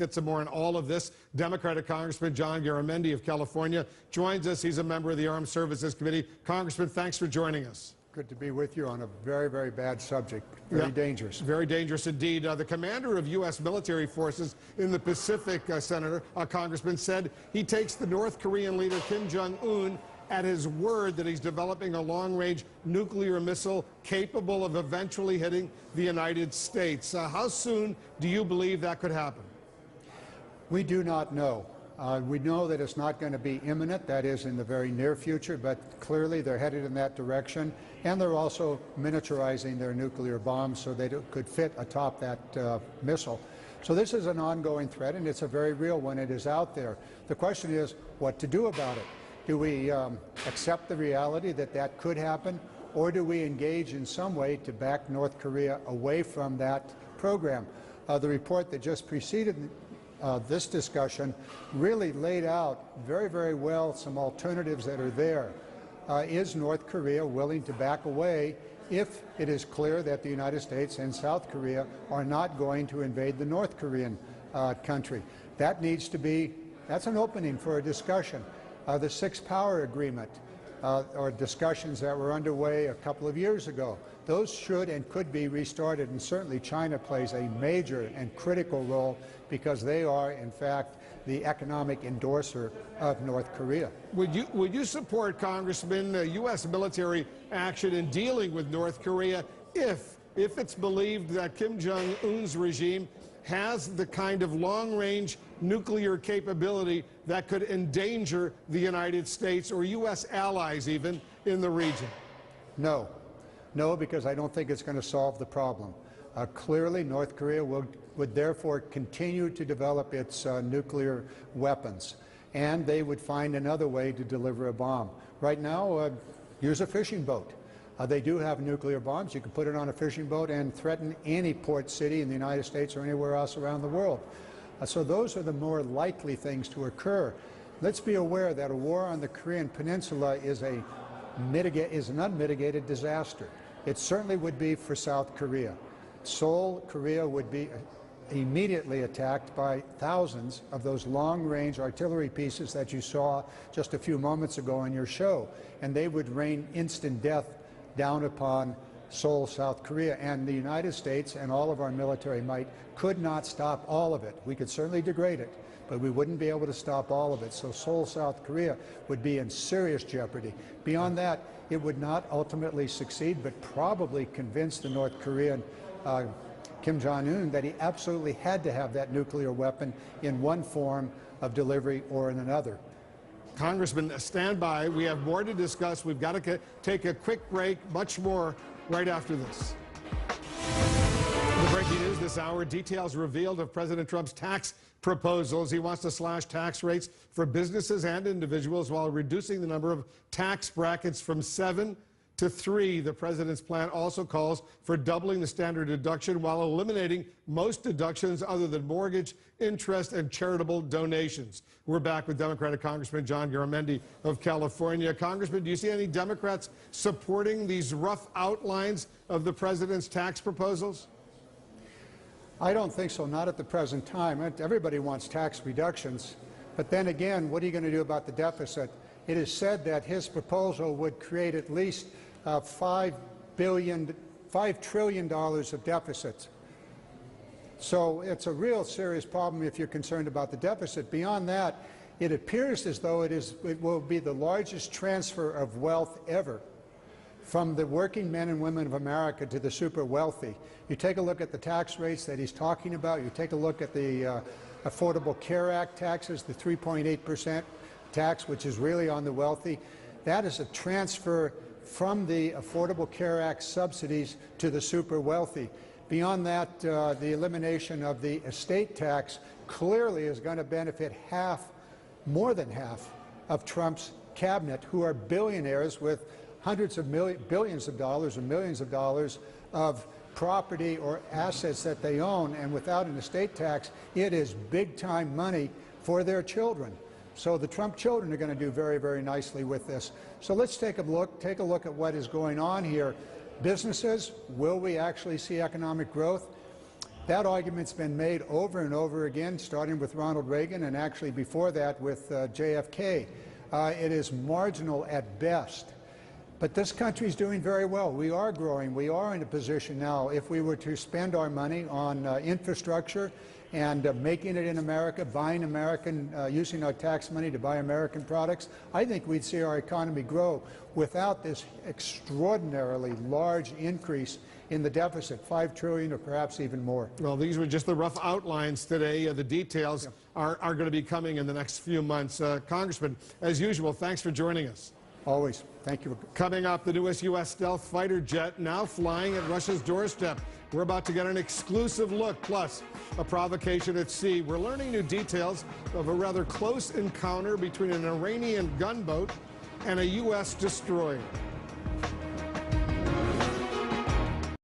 get some more on all of this. Democratic Congressman John Garamendi of California joins us. He's a member of the Armed Services Committee. Congressman, thanks for joining us. Good to be with you on a very, very bad subject. Very dangerous. Very dangerous indeed. The commander of U.S. military forces in the Pacific, Congressman, said he takes the North Korean leader Kim Jong-un at his word that he's developing a long-range nuclear missile capable of eventually hitting the United States. How soon do you believe that could happen? We do not know. We know that it's not going to be imminent, that is in the very near future, but clearly they're headed in that direction, and they're also miniaturizing their nuclear bombs so they could fit atop that missile. So this is an ongoing threat, and it's a very real one. It is out there. The question is what to do about it. Do we accept the reality that that could happen, or do we engage in some way to back North Korea away from that program? The report that just preceded this discussion really laid out very, very well some alternatives that are there. Is North Korea willing to back away if it is clear that the United States and South Korea are not going to invade the North Korean country? That needs to be, that's an opening for a discussion. The six-power agreement, or discussions that were underway a couple of years ago, those should and could be restarted, and certainly China plays a major and critical role because they are, in fact, the economic endorser of North Korea. Would you support, Congressman, U.S. military action in dealing with North Korea if it's believed that Kim Jong-un's regime has the kind of long-range nuclear capability that could endanger the United States or U.S. allies even in the region? No. No, because I don't think it's going to solve the problem. Clearly, North Korea would therefore continue to develop its nuclear weapons, and they would find another way to deliver a bomb. Right now, use a fishing boat. They do have nuclear bombs. You can put it on a fishing boat and threaten any port city in the United States or anywhere else around the world. So those are the more likely things to occur. Let's be aware that a war on the Korean Peninsula is an unmitigated disaster. It certainly would be for South Korea. Seoul, Korea would be immediately attacked by thousands of those long-range artillery pieces that you saw just a few moments ago in your show, and they would rain instant death down upon Seoul, South Korea, and the United States and all of our military might could not stop all of it. We could certainly degrade it, but we wouldn't be able to stop all of it. So Seoul, South Korea would be in serious jeopardy. Beyond that, it would not ultimately succeed, but probably convince the North Korean Kim Jong-un that he absolutely had to have that nuclear weapon in one form of delivery or in another. Congressman, stand by. We have more to discuss. We've got to take a quick break. Much more right after this. The breaking news this hour, details revealed of President Trump's tax proposals. He wants to slash tax rates for businesses and individuals while reducing the number of tax brackets from 7 to 3. The president's plan also calls for doubling the standard deduction while eliminating most deductions other than mortgage, interest, and charitable donations. We're back with Democratic Congressman John Garamendi of California. Congressman, do you see any Democrats supporting these rough outlines of the president's tax proposals? I don't think so, not at the present time. Everybody wants tax reductions. But then again, what are you going to do about the deficit? It is said that his proposal would create at least $5 trillion of deficits. So it's a real serious problem if you're concerned about the deficit. Beyond that, it appears as though it will be the largest transfer of wealth ever from the working men and women of America to the super wealthy. You take a look at the tax rates that he's talking about. You take a look at the Affordable Care Act taxes, the 3.8% tax, which is really on the wealthy. That is a transfer from the Affordable Care Act subsidies to the super wealthy. Beyond that, the elimination of the estate tax clearly is going to benefit more than half of Trump's cabinet, who are billionaires with hundreds of billions of dollars or millions of dollars of property or assets that they own, and without an estate tax, it is big-time money for their children. So the Trump children are going to do very, very nicely with this. So let's take a look at what is going on here. Businesses, will we actually see economic growth? That argument's been made over and over again, starting with Ronald Reagan and actually before that with JFK. It is marginal at best. But this country is doing very well. We are growing. We are in a position now, if we were to spend our money on infrastructure and making it in America, buying American, using our tax money to buy American products, I think we'd see our economy grow without this extraordinarily large increase in the deficit, $5 trillion or perhaps even more. Well, these were just the rough outlines today. The details are going to be coming in the next few months. Congressman, as usual, thanks for joining us. Always. Thank you. Coming up, the newest U.S. stealth fighter jet now flying at Russia's doorstep. We're about to get an exclusive look, plus a provocation at sea. We're learning new details of a rather close encounter between an Iranian gunboat and a U.S. destroyer.